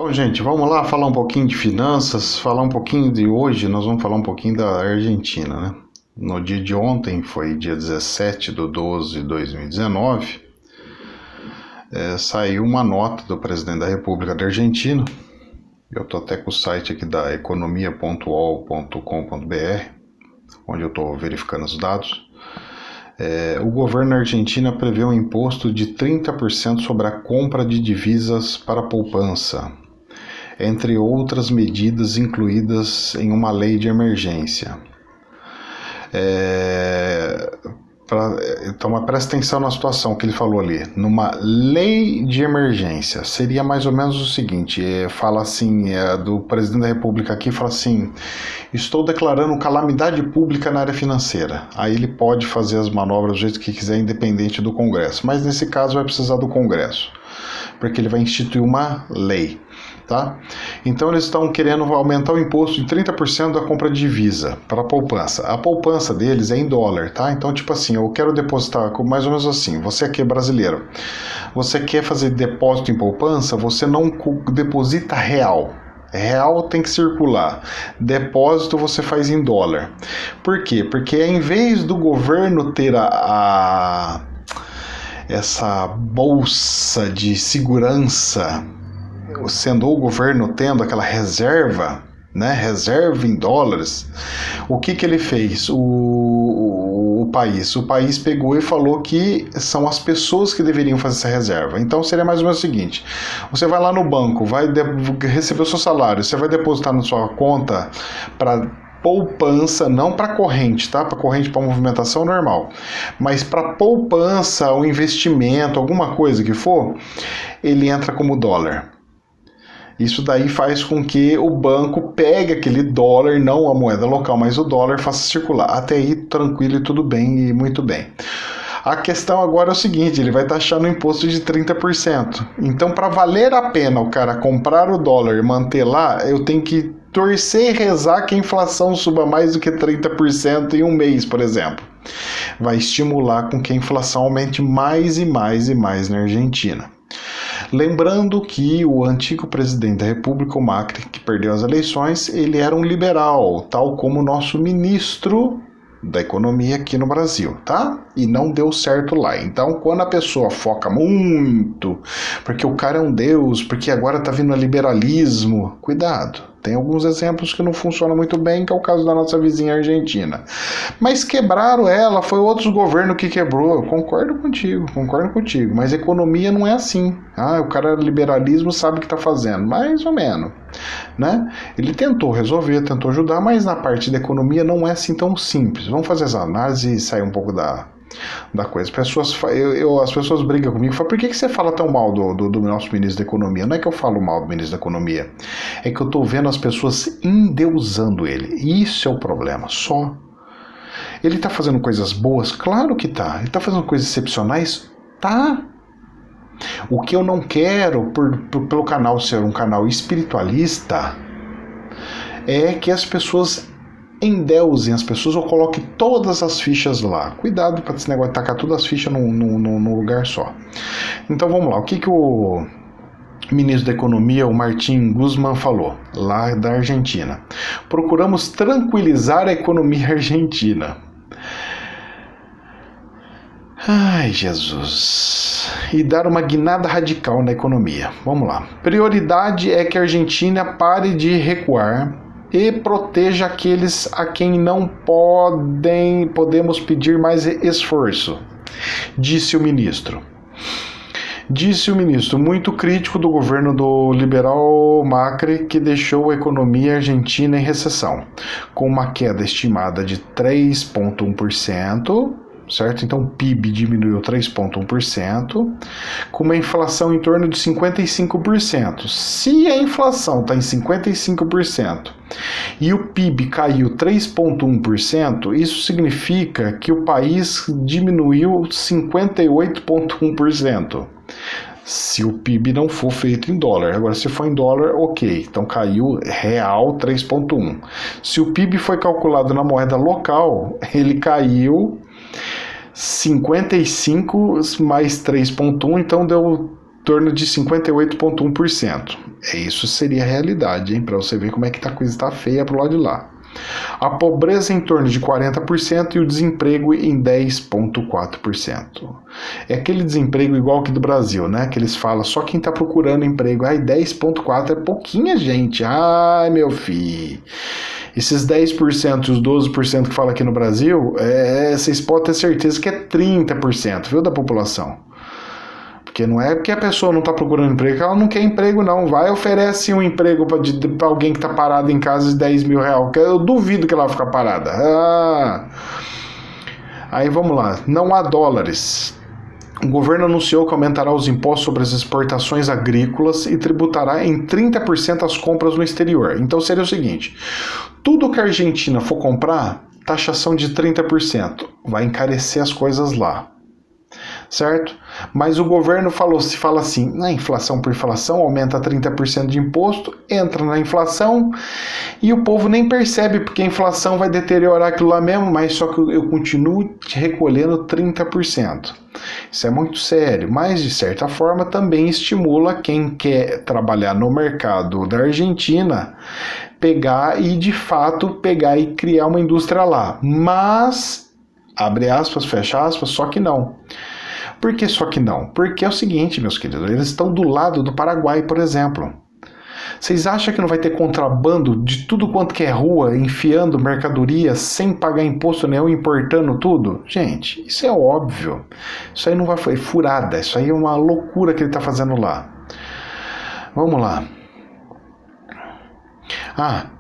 Bom, gente, vamos lá falar um pouquinho de finanças, falar um pouquinho de hoje, nós vamos falar um pouquinho da Argentina, né? No dia de ontem, foi dia 17/12/2019, saiu uma nota do presidente da República da Argentina. Eu estou até com o site aqui da economia.ol.com.br, onde eu estou verificando os dados. O governo da Argentina prevê um imposto de 30% sobre a compra de divisas para a poupança, entre outras medidas incluídas em uma lei de emergência. Então, presta atenção na situação que ele falou ali. Numa lei de emergência, seria mais ou menos o seguinte, fala assim, do presidente da República aqui, fala assim: estou declarando calamidade pública na área financeira. Aí ele pode fazer as manobras do jeito que quiser, independente do Congresso. Mas nesse caso vai precisar do Congresso, porque ele vai instituir uma lei. Tá? Então eles estão querendo aumentar o imposto de 30% da compra de divisa para a poupança. A poupança deles é em dólar, tá? Então, tipo assim, eu quero depositar, mais ou menos assim, você aqui é brasileiro, você quer fazer depósito em poupança, você não deposita real. Real tem que circular. Depósito você faz em dólar. Por quê? Porque em vez do governo ter essa bolsa de segurança, sendo o governo tendo aquela reserva, né, reserva em dólares, o que ele fez? O país pegou e falou que são as pessoas que deveriam fazer essa reserva. Então seria mais ou menos o seguinte: você vai lá no banco, vai receber o seu salário, você vai depositar na sua conta para poupança, não para corrente, tá? Para corrente, para movimentação normal, mas para poupança, o investimento, alguma coisa que for, ele entra como dólar. Isso daí faz com que o banco pegue aquele dólar, não a moeda local, mas o dólar, faça circular. Até aí, tranquilo e tudo bem, e muito bem. A questão agora é o seguinte: ele vai taxar no imposto de 30%. Então, para valer a pena o cara comprar o dólar e manter lá, eu tenho que torcer e rezar que a inflação suba mais do que 30% em um mês, por exemplo. Vai estimular com que a inflação aumente mais e mais e mais na Argentina. Lembrando que o antigo presidente da República, o Macri, que perdeu as eleições, ele era um liberal, tal como o nosso ministro da economia aqui no Brasil, tá? E não deu certo lá. Então, quando a pessoa foca muito, porque o cara é um deus, porque agora tá vindo o liberalismo, cuidado. Tem alguns exemplos que não funcionam muito bem, que é o caso da nossa vizinha Argentina. Mas quebraram ela, foi outros governos que quebrou. Eu concordo contigo. Mas economia não é assim. O cara liberalismo sabe o que está fazendo, mais ou menos, né? Ele tentou resolver, tentou ajudar, mas na parte da economia não é assim tão simples. Vamos fazer essa análise e sair um pouco da coisa. As pessoas brigam comigo e falam: por que você fala tão mal do nosso ministro da Economia? Não é que eu falo mal do ministro da Economia, é que eu estou vendo as pessoas endeusando ele. Isso é o problema, só. Ele está fazendo coisas boas? Claro que tá. Ele está fazendo coisas excepcionais? Tá. O que eu não quero, pelo canal ser um canal espiritualista, é que as pessoas endeusem as pessoas ou coloque todas as fichas lá. Cuidado para esse negócio de tacar todas as fichas num lugar só. Então vamos lá. O que o ministro da Economia, o Martín Guzmán, falou lá da Argentina? Procuramos tranquilizar a economia argentina. Ai, Jesus. E dar uma guinada radical na economia. Vamos lá. Prioridade é que a Argentina pare de recuar e proteja aqueles a quem não podemos pedir mais esforço, disse o ministro. Muito crítico do governo do liberal Macri, que deixou a economia argentina em recessão, com uma queda estimada de 3,1%, certo? Então o PIB diminuiu 3,1%, com uma inflação em torno de 55%. Se a inflação está em 55% e o PIB caiu 3,1%, isso significa que o país diminuiu 58,1%. Se o PIB não for feito em dólar. Agora, se for em dólar, ok. Então caiu real 3,1%. Se o PIB foi calculado na moeda local, ele caiu 55 mais 3,1, então deu torno de 58,1%. Isso seria a realidade, hein? Para você ver como é que a coisa está feia pro lado de lá. A pobreza em torno de 40% e o desemprego em 10,4%. É aquele desemprego igual que do Brasil, né? Que eles falam, só quem está procurando emprego. Ai, 10,4% é pouquinha gente. Ai, meu filho. Esses 10% e os 12% que fala aqui no Brasil, vocês podem ter certeza que é 30%, viu, da população. Porque não é porque a pessoa não está procurando emprego, que ela não quer emprego, não. Vai, oferece um emprego para alguém que está parado em casa de 10 mil reais. Eu duvido que ela vai ficar parada. Aí vamos lá. Não há dólares. O governo anunciou que aumentará os impostos sobre as exportações agrícolas e tributará em 30% as compras no exterior. Então seria o seguinte: tudo que a Argentina for comprar, taxação de 30%. Vai encarecer as coisas lá. Certo? Mas o governo fala assim, na inflação por inflação, aumenta 30% de imposto, entra na inflação e o povo nem percebe, porque a inflação vai deteriorar aquilo lá mesmo, mas só que eu continuo recolhendo 30%. Isso é muito sério, mas de certa forma também estimula quem quer trabalhar no mercado da Argentina pegar e de fato pegar e criar uma indústria lá. Mas, abre aspas, fecha aspas, só que não. Por que só que não? Porque é o seguinte, meus queridos, eles estão do lado do Paraguai, por exemplo. Vocês acham que não vai ter contrabando de tudo quanto que é rua, enfiando mercadoria sem pagar imposto nenhum, importando tudo? Gente, isso é óbvio. Isso aí não vai ser furada, isso aí é uma loucura que ele está fazendo lá. Vamos lá.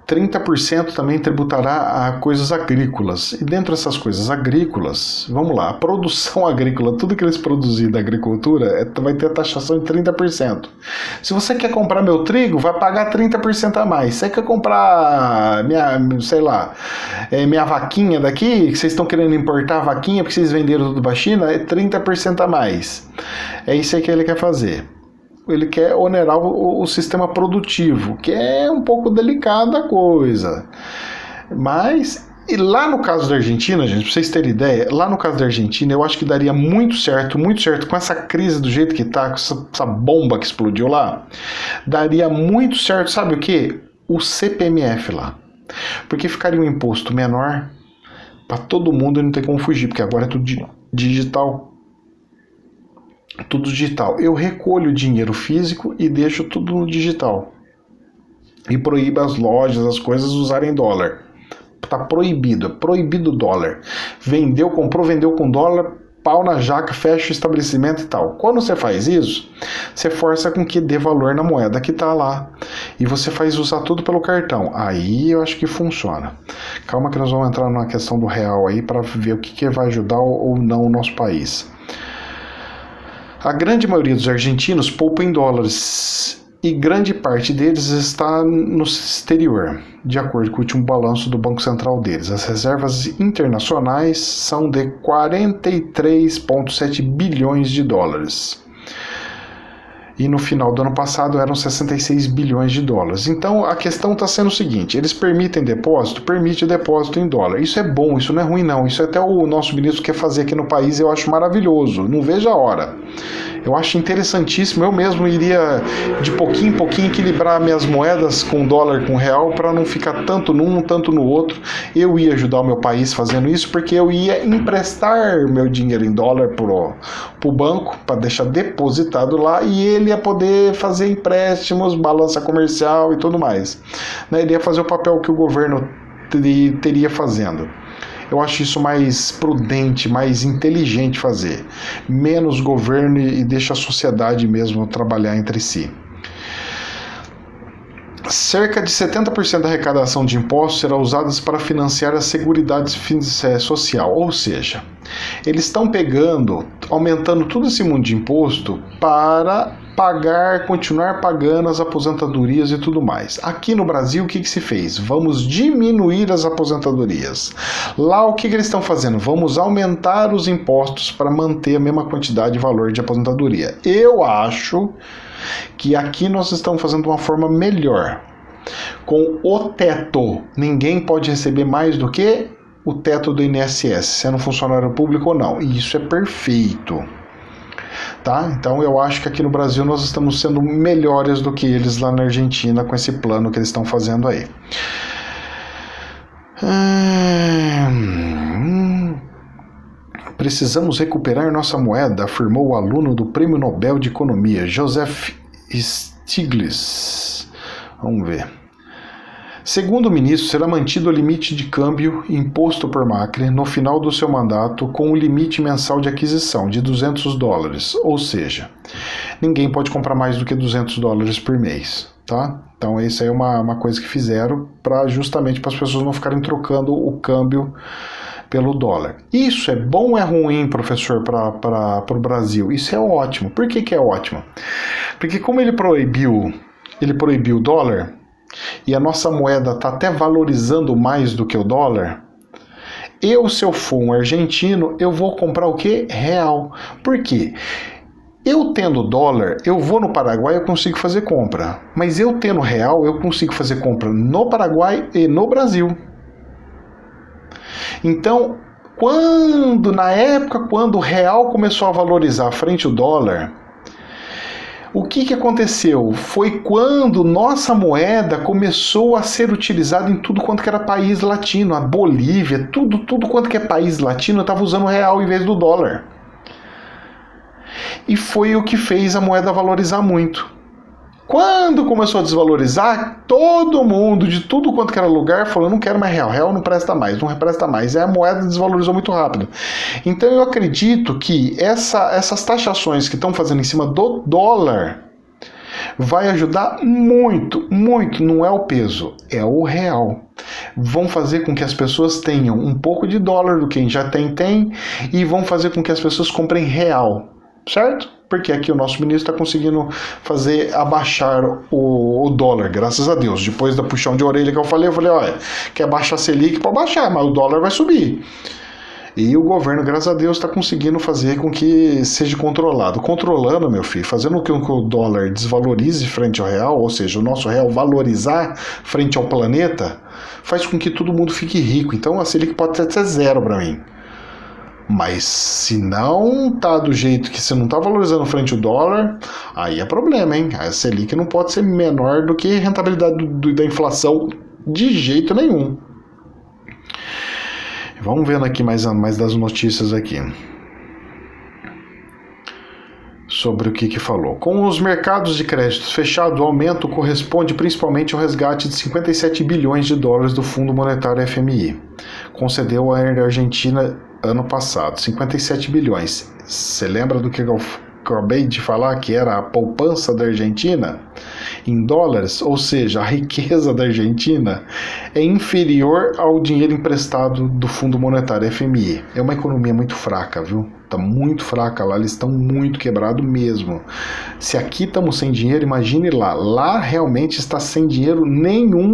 30% também tributará a coisas agrícolas. E dentro dessas coisas agrícolas, vamos lá, a produção agrícola, tudo que eles produzirem da agricultura vai ter a taxação de 30%. Se você quer comprar meu trigo, vai pagar 30% a mais. Se você quer comprar minha vaquinha daqui, que vocês estão querendo importar a vaquinha porque vocês venderam tudo para a China, é 30% a mais. É isso aí que ele quer fazer. Ele quer onerar o sistema produtivo, que é um pouco delicada a coisa. Mas, e lá no caso da Argentina, gente, pra vocês terem ideia, lá no caso da Argentina, eu acho que daria muito certo, com essa crise do jeito que tá, com essa bomba que explodiu lá, daria muito certo, sabe o quê? O CPMF lá. Porque ficaria um imposto menor para todo mundo e não ter como fugir, porque agora é tudo digital. Tudo digital. Eu recolho o dinheiro físico e deixo tudo no digital. E proíbo as lojas, as coisas usarem dólar. Tá proibido, é proibido o dólar. Comprou, vendeu com dólar, pau na jaca, fecha o estabelecimento e tal. Quando você faz isso, você força com que dê valor na moeda que tá lá. E você faz usar tudo pelo cartão. Aí eu acho que funciona. Calma que nós vamos entrar numa questão do real aí para ver o que vai ajudar ou não o nosso país. A grande maioria dos argentinos poupa em dólares e grande parte deles está no exterior, de acordo com o último balanço do Banco Central deles. As reservas internacionais são de 43,7 bilhões de dólares. E no final do ano passado eram 66 bilhões de dólares. Então a questão está sendo o seguinte: eles permitem depósito? Permite depósito em dólar. Isso é bom, isso não é ruim não. Isso até o nosso ministro quer fazer aqui no país e eu acho maravilhoso. Não vejo a hora. Eu acho interessantíssimo. Eu mesmo iria de pouquinho em pouquinho equilibrar minhas moedas com dólar, com real, para não ficar tanto num, tanto no outro. Eu ia ajudar o meu país fazendo isso, porque eu ia emprestar meu dinheiro em dólar pro banco, para deixar depositado lá, e ele ia poder fazer empréstimos, balança comercial e tudo mais. Ele ia fazer o papel que o governo teria fazendo. Eu acho isso mais prudente, mais inteligente fazer. Menos governo e deixa a sociedade mesmo trabalhar entre si. Cerca de 70% da arrecadação de impostos será usada para financiar a Seguridade Social, ou seja, eles estão aumentando todo esse mundo de imposto para continuar pagando as aposentadorias e tudo mais. Aqui no Brasil, o que se fez? Vamos diminuir as aposentadorias. Lá, o que eles estão fazendo? Vamos aumentar os impostos para manter a mesma quantidade de valor de aposentadoria. Eu acho que aqui nós estamos fazendo de uma forma melhor. Com o teto, ninguém pode receber mais do que o teto do INSS, sendo funcionário público ou não. E isso é perfeito. Tá? Então eu acho que aqui no Brasil nós estamos sendo melhores do que eles lá na Argentina com esse plano que eles estão fazendo aí. Precisamos recuperar nossa moeda, afirmou o aluno do Prêmio Nobel de Economia, Joseph Stiglitz. Vamos ver. Segundo o ministro, será mantido o limite de câmbio imposto por Macri no final do seu mandato com o limite mensal de aquisição de $200, ou seja, ninguém pode comprar mais do que $200 por mês, tá? Então isso aí é uma coisa que fizeram justamente para as pessoas não ficarem trocando o câmbio pelo dólar. Isso é bom ou é ruim, professor, para o Brasil? Isso é ótimo. Por que é ótimo? Porque como ele proibiu o dólar, e a nossa moeda está até valorizando mais do que o dólar, se eu for um argentino, eu vou comprar o quê? Real. Por quê? Eu tendo dólar, eu vou no Paraguai, eu consigo fazer compra. Mas eu tendo real, eu consigo fazer compra no Paraguai e no Brasil. Então, na época quando o real começou a valorizar frente ao dólar, o que aconteceu? Foi quando nossa moeda começou a ser utilizada em tudo quanto que era país latino. A Bolívia, tudo quanto que é país latino estava usando o real em vez do dólar. E foi o que fez a moeda valorizar muito. Quando começou a desvalorizar, todo mundo, de tudo quanto que era lugar, falou, não quero mais real, real não presta mais. E a moeda desvalorizou muito rápido. Então eu acredito que essas taxações que estão fazendo em cima do dólar vai ajudar muito, não é o peso, é o real. Vão fazer com que as pessoas tenham um pouco de dólar do que quem já tem, e vão fazer com que as pessoas comprem real, certo? Porque aqui o nosso ministro está conseguindo fazer abaixar o dólar, graças a Deus. Depois da puxão de orelha que eu falei, olha, quer baixar a Selic, pode baixar, mas o dólar vai subir. E o governo, graças a Deus, está conseguindo fazer com que seja controlado. Controlando, meu filho, fazendo com que o dólar desvalorize frente ao real, ou seja, o nosso real valorizar frente ao planeta, faz com que todo mundo fique rico. Então a Selic pode até ser zero para mim. Mas se não tá do jeito que você não tá valorizando frente ao dólar, aí é problema, hein? A Selic não pode ser menor do que a rentabilidade da inflação de jeito nenhum. Vamos vendo aqui mais das notícias aqui. Sobre o que falou. Com os mercados de créditos fechados, o aumento corresponde principalmente ao resgate de 57 bilhões de dólares do Fundo Monetário FMI. Concedeu à Argentina ano passado, 57 bilhões. Você lembra do que eu acabei de falar, que era a poupança da Argentina em dólares? Ou seja, a riqueza da Argentina é inferior ao dinheiro emprestado do Fundo Monetário FMI. É uma economia muito fraca, viu? Está muito fraca lá, eles estão muito quebrados mesmo. Se aqui estamos sem dinheiro, imagine lá. Lá realmente está sem dinheiro nenhum.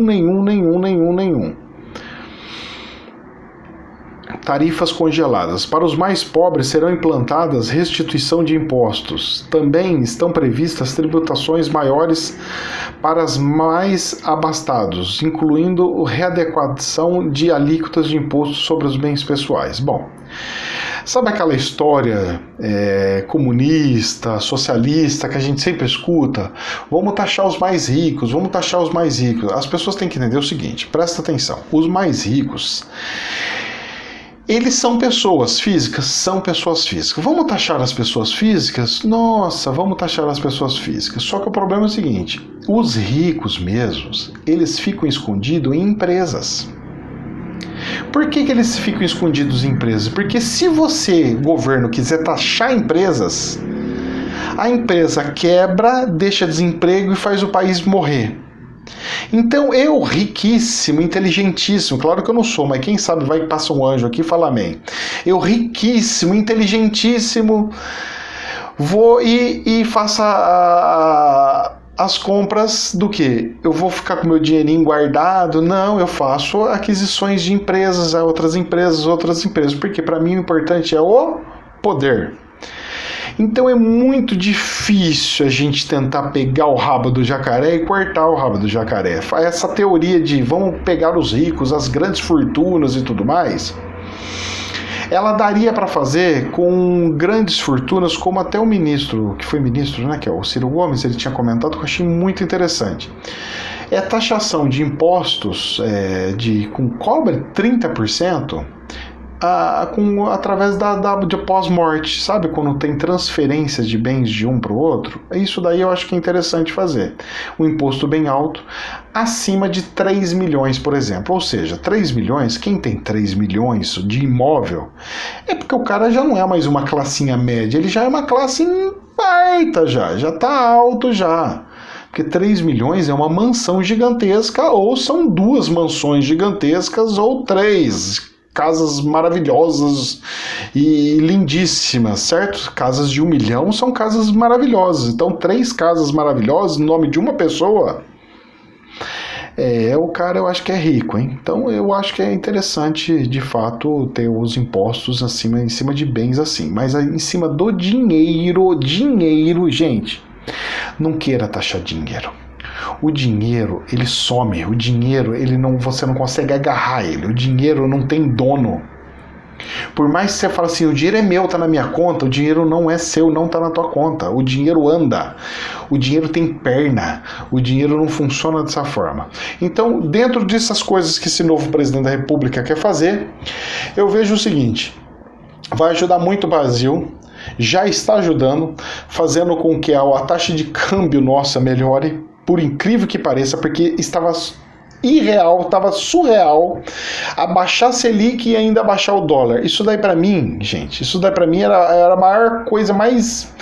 Tarifas congeladas. Para os mais pobres serão implantadas restituição de impostos. Também estão previstas tributações maiores para os mais abastados, incluindo readequação de alíquotas de imposto sobre os bens pessoais. Bom, sabe aquela história comunista, socialista, que a gente sempre escuta? Vamos taxar os mais ricos, As pessoas têm que entender o seguinte, presta atenção, os mais ricos, eles são pessoas físicas? Vamos taxar as pessoas físicas? Nossa, vamos taxar as pessoas físicas. Só que o problema é o seguinte, os ricos mesmos, eles ficam escondidos em empresas. Por que eles ficam escondidos em empresas? Porque se você, governo, quiser taxar empresas, a empresa quebra, deixa desemprego e faz o país morrer. Então eu, riquíssimo, inteligentíssimo, claro que eu não sou, mas quem sabe vai que passa um anjo aqui e fala amém. Eu, riquíssimo, inteligentíssimo, vou e faça as compras do quê? Eu vou ficar com meu dinheirinho guardado? Não, eu faço aquisições de empresas, outras empresas, porque para mim o importante é o poder. Então é muito difícil a gente tentar pegar o rabo do jacaré e cortar o rabo do jacaré. Essa teoria de vamos pegar os ricos, as grandes fortunas e tudo mais, ela daria para fazer com grandes fortunas, como até o ministro, que foi ministro, né, que é o Ciro Gomes, ele tinha comentado, que eu achei muito interessante. É a taxação de impostos com cobre 30%, através de pós-morte, sabe? Quando tem transferências de bens de um para o outro, isso daí eu acho que é interessante fazer. Um imposto bem alto, acima de 3 milhões, por exemplo. Ou seja, 3 milhões, quem tem 3 milhões de imóvel, é porque o cara já não é mais uma classinha média, ele já é uma classe baita já tá alto já. Porque 3 milhões é uma mansão gigantesca, ou são 2 mansões gigantescas, ou 3 casas maravilhosas e lindíssimas, certo? Casas de 1 milhão são casas maravilhosas. Então, 3 casas maravilhosas no nome de uma pessoa, o cara eu acho que é rico, hein? Então, eu acho que é interessante, de fato, ter os impostos em cima de bens assim. Mas em cima do dinheiro, gente, não queira taxar dinheiro. O dinheiro, ele some. O dinheiro, você não consegue agarrar ele. O dinheiro não tem dono. Por mais que você fale assim, o dinheiro é meu, tá na minha conta, o dinheiro não é seu, não tá na tua conta. O dinheiro anda. O dinheiro tem perna. O dinheiro não funciona dessa forma. Então, dentro dessas coisas que esse novo presidente da República quer fazer, eu vejo o seguinte: vai ajudar muito o Brasil, já está ajudando, fazendo com que a taxa de câmbio nossa melhore, por incrível que pareça, porque estava irreal, estava surreal abaixar a Selic e ainda abaixar o dólar. Isso daí para mim, gente, era a maior coisa mais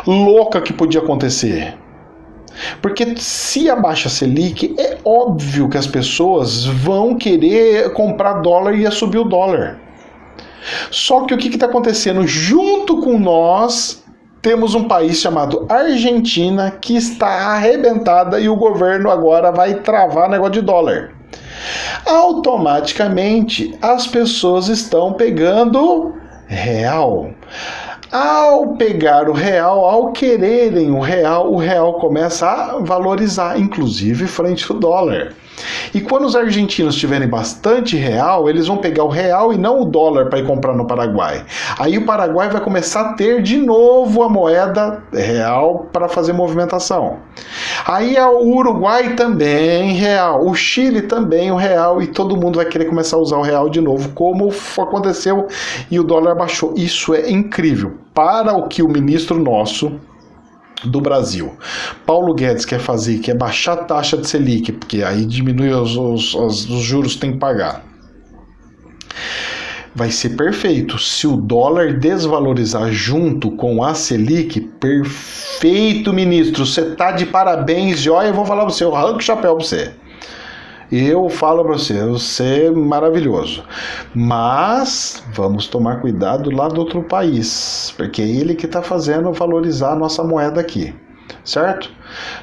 louca que podia acontecer. Porque se abaixa a Selic, é óbvio que as pessoas vão querer comprar dólar e ia subir o dólar. Só que o que está acontecendo? Junto com nós, temos um país chamado Argentina que está arrebentada e o governo agora vai travar negócio de dólar. Automaticamente, as pessoas estão pegando real. Ao pegar o real, ao quererem o real começa a valorizar, inclusive frente ao dólar. E quando os argentinos tiverem bastante real, eles vão pegar o real e não o dólar para ir comprar no Paraguai. Aí o Paraguai vai começar a ter de novo a moeda real para fazer movimentação. Aí o Uruguai também real, o Chile também o real, e todo mundo vai querer começar a usar o real de novo, como aconteceu, e o dólar baixou. Isso é incrível. Para o que o ministro nosso do Brasil, Paulo Guedes, quer fazer, que é baixar a taxa de Selic, porque aí diminui os juros que tem que pagar. Vai ser perfeito. Se o dólar desvalorizar junto com a Selic, perfeito, ministro. Você tá de parabéns. E olha, eu vou falar pra você, eu arranco o chapéu pra você. Eu falo pra você é maravilhoso. Mas vamos tomar cuidado lá do outro país, porque é ele que tá fazendo valorizar a nossa moeda aqui, certo?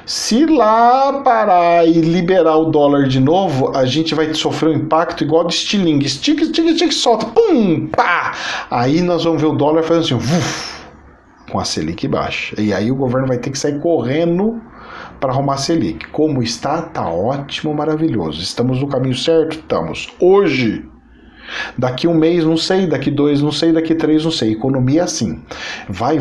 Se lá parar e liberar o dólar de novo, a gente vai sofrer um impacto igual de estilingue. Estica, solta, pum, pá! Aí nós vamos ver o dólar fazendo assim, uf, com a Selic baixa. E aí o governo vai ter que sair correndo para arrumar a Selic. Como está? Tá ótimo, maravilhoso. Estamos no caminho certo? Estamos. Hoje. Daqui 1 mês, não sei. Daqui 2, não sei. Daqui 3, não sei. Economia é assim. Vai.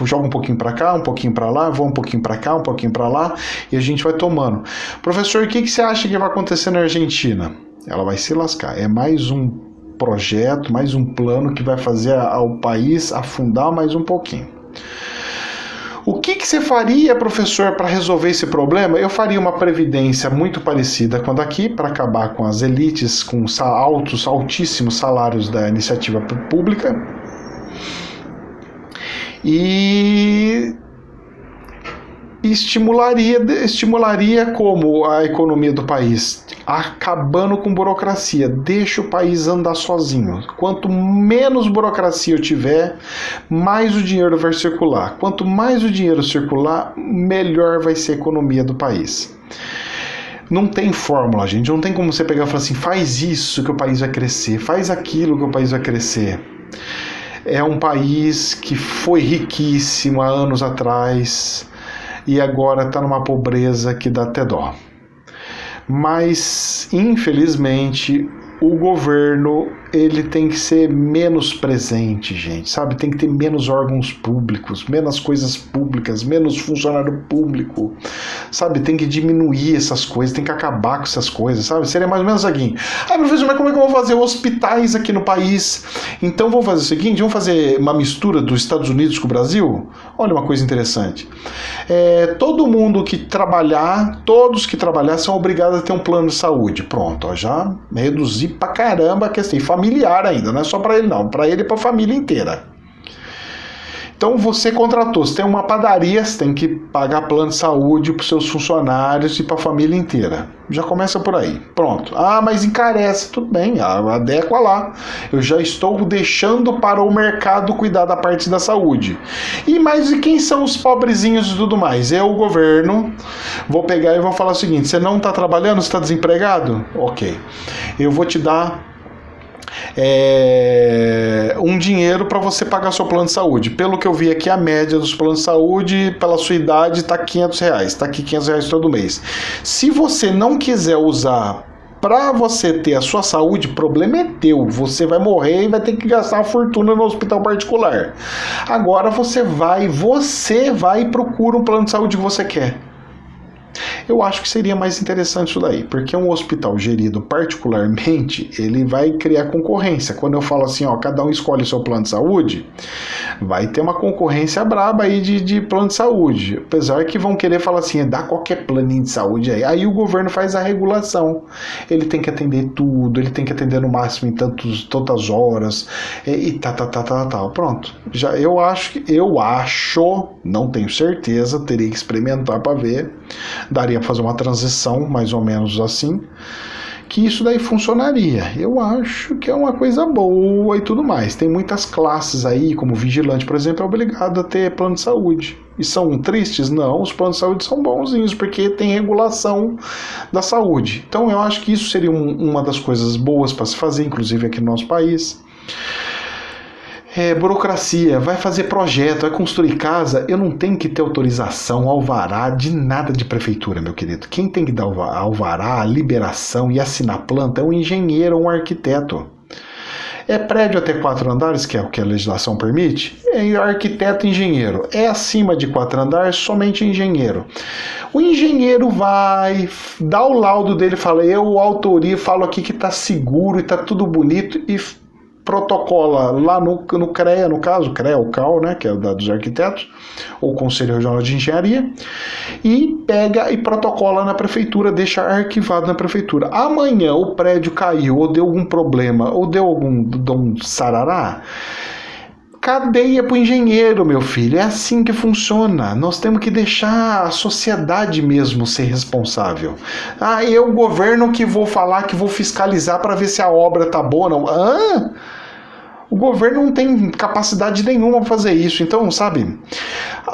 Joga um pouquinho para cá, um pouquinho para lá, vai um pouquinho para cá, um pouquinho para lá, e a gente vai tomando. Professor, o que você acha que vai acontecer na Argentina? Ela vai se lascar. É mais um projeto, mais um plano que vai fazer ao país afundar mais um pouquinho. O que você faria, professor, para resolver esse problema? Eu faria uma previdência muito parecida com a daqui, para acabar com as elites, com altíssimos salários da iniciativa pública. E estimularia como a economia do país? Acabando com burocracia. Deixa o país andar sozinho. Quanto menos burocracia eu tiver, mais o dinheiro vai circular. Quanto mais o dinheiro circular, melhor vai ser a economia do país. Não tem fórmula, gente. Não tem como você pegar e falar assim, faz isso que o país vai crescer, faz aquilo que o país vai crescer. É um país que foi riquíssimo há anos atrás e agora está numa pobreza que dá até dó. Mas, infelizmente, o governo ele tem que ser menos presente, gente, sabe? Tem que ter menos órgãos públicos, menos coisas públicas, menos funcionário público, sabe? Tem que diminuir essas coisas, tem que acabar com essas coisas, sabe? Seria mais ou menos aqui. Professor, mas como é que eu vou fazer hospitais aqui no país? Então vamos fazer o seguinte, vamos fazer uma mistura dos Estados Unidos com o Brasil? Olha uma coisa interessante. Todo mundo que trabalhar, todos que trabalhar são obrigados a ter um plano de saúde. Pronto, ó, já reduzi pra caramba a questão familiar ainda, não é só para ele não, para ele e para a família inteira. Então você contratou, você tem uma padaria, você tem que pagar plano de saúde para os seus funcionários e para a família inteira. Já começa por aí. Pronto. Mas encarece. Tudo bem, adequa lá. Eu já estou deixando para o mercado cuidar da parte da saúde. E quem são os pobrezinhos e tudo mais? Eu, o governo, vou pegar e vou falar o seguinte, você não está trabalhando, você está desempregado? Ok. Eu vou te dar um dinheiro para você pagar seu plano de saúde. Pelo que eu vi aqui, a média dos planos de saúde, pela sua idade, está R$500. Está aqui R$500 todo mês. Se você não quiser usar para você ter a sua saúde, o problema é teu. Você vai morrer e vai ter que gastar uma fortuna no hospital particular. Agora você vai e procura um plano de saúde que você quer. Eu acho que seria mais interessante isso daí, porque um hospital gerido particularmente, ele vai criar concorrência. Quando eu falo assim, cada um escolhe o seu plano de saúde, vai ter uma concorrência braba aí de plano de saúde. Apesar que vão querer falar assim, dá qualquer planinho de saúde aí. Aí o governo faz a regulação. Ele tem que atender tudo, ele tem que atender no máximo em tantas horas, e tal. Pronto. Eu acho, não tenho certeza, teria que experimentar para ver. Daria para fazer uma transição, mais ou menos assim, que isso daí funcionaria. Eu acho que é uma coisa boa e tudo mais. Tem muitas classes aí, como vigilante, por exemplo, é obrigado a ter plano de saúde. E são tristes? Não, os planos de saúde são bonzinhos, porque tem regulação da saúde. Então eu acho que isso seria uma das coisas boas para se fazer, inclusive aqui no nosso país. Burocracia, vai fazer projeto, vai construir casa, eu não tenho que ter autorização, alvará, de nada de prefeitura, meu querido. Quem tem que dar alvará, liberação e assinar planta é um engenheiro ou um arquiteto. Prédio até 4 andares, que é o que a legislação permite, arquiteto e engenheiro. Acima de 4 andares, somente engenheiro. O engenheiro vai dar o laudo dele, fala, eu autoria, falo aqui que está seguro e está tudo bonito e protocola lá no CREA, no caso, CREA ou CAL, né, que é o dos arquitetos, ou Conselho Regional de Engenharia, e pega e protocola na prefeitura, deixa arquivado na prefeitura. Amanhã o prédio caiu, ou deu algum problema, ou deu algum sarará, cadeia para o engenheiro, meu filho. É assim que funciona. Nós temos que deixar a sociedade mesmo ser responsável. Eu, governo, que vou falar, que vou fiscalizar para ver se a obra tá boa ou não. O governo não tem capacidade nenhuma para fazer isso. Então, sabe,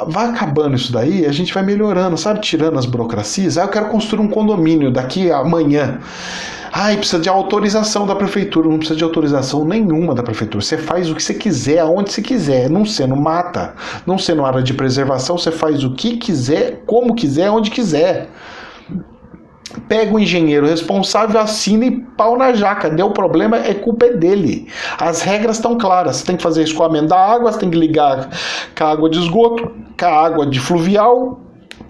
vai acabando isso daí, a gente vai melhorando, sabe, tirando as burocracias. Eu quero construir um condomínio daqui a amanhã. Precisa de autorização da prefeitura. Não precisa de autorização nenhuma da prefeitura. Você faz o que você quiser, aonde você quiser, não sendo mata, não sendo área de preservação, você faz o que quiser, como quiser, onde quiser. Pega o engenheiro responsável, assina e pau na jaca. Deu problema, culpa dele. As regras estão claras. Você tem que fazer escoamento da água, você tem que ligar com a água de esgoto, com a água de fluvial,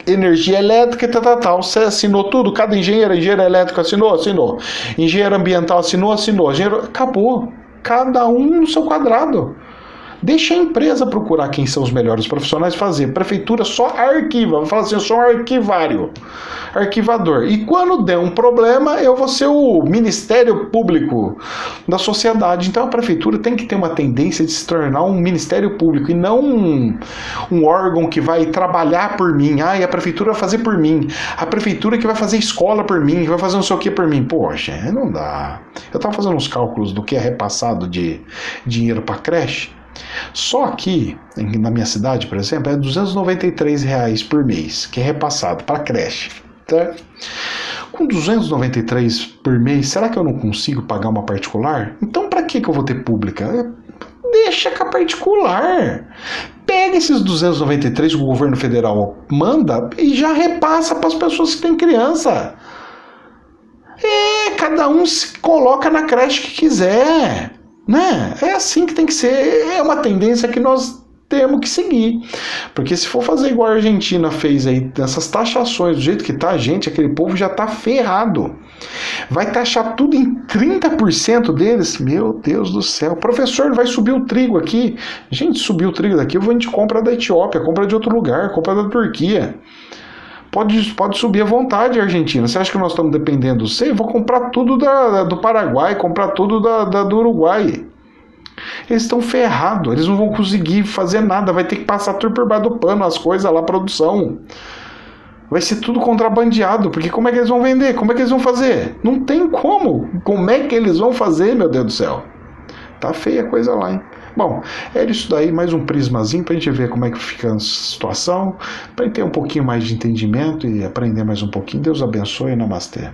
energia elétrica e tal. Você assinou tudo? Cada engenheiro elétrico assinou. Engenheiro ambiental assinou. Engenheiro... Acabou. Cada um no seu quadrado. Deixa a empresa procurar quem são os melhores profissionais fazer. Prefeitura só arquiva. Vai falar assim, eu sou um arquivador. E quando der um problema, eu vou ser o Ministério Público da sociedade. Então a prefeitura tem que ter uma tendência de se tornar um Ministério Público e não um órgão que vai trabalhar por mim. A prefeitura vai fazer por mim. A prefeitura que vai fazer escola por mim, que vai fazer não sei o que por mim. Poxa, não dá. Eu estava fazendo uns cálculos do que é repassado de dinheiro para creche. Só aqui, na minha cidade, por exemplo, é R$293 por mês, que é repassado para creche. Tá? Com R$293 por mês, será que eu não consigo pagar uma particular? Então, para que eu vou ter pública? Deixa com a particular. Pega esses 293 que o governo federal manda e já repassa para as pessoas que têm criança. cada um se coloca na creche que quiser, né? É assim que tem que ser, é uma tendência que nós temos que seguir. Porque se for fazer igual a Argentina fez aí, dessas taxações, do jeito que tá, gente, aquele povo já tá ferrado. Vai taxar tudo em 30% deles? Meu Deus do céu. Professor, vai subir o trigo aqui. Gente, subir o trigo daqui, a gente compra da Etiópia, compra de outro lugar, compra da Turquia. Pode subir à vontade, Argentina. Você acha que nós estamos dependendo de você? Eu vou comprar tudo do Paraguai, comprar tudo do Uruguai. Eles estão ferrados, eles não vão conseguir fazer nada, vai ter que passar tudo por baixo do pano, as coisas lá, a produção. Vai ser tudo contrabandeado, porque como é que eles vão vender? Como é que eles vão fazer? Não tem como. Como é que eles vão fazer, meu Deus do céu? Tá feia a coisa lá, hein? Bom, era isso daí, mais um prismazinho pra gente ver como é que fica a situação, pra gente ter um pouquinho mais de entendimento e aprender mais um pouquinho. Deus abençoe e namastê.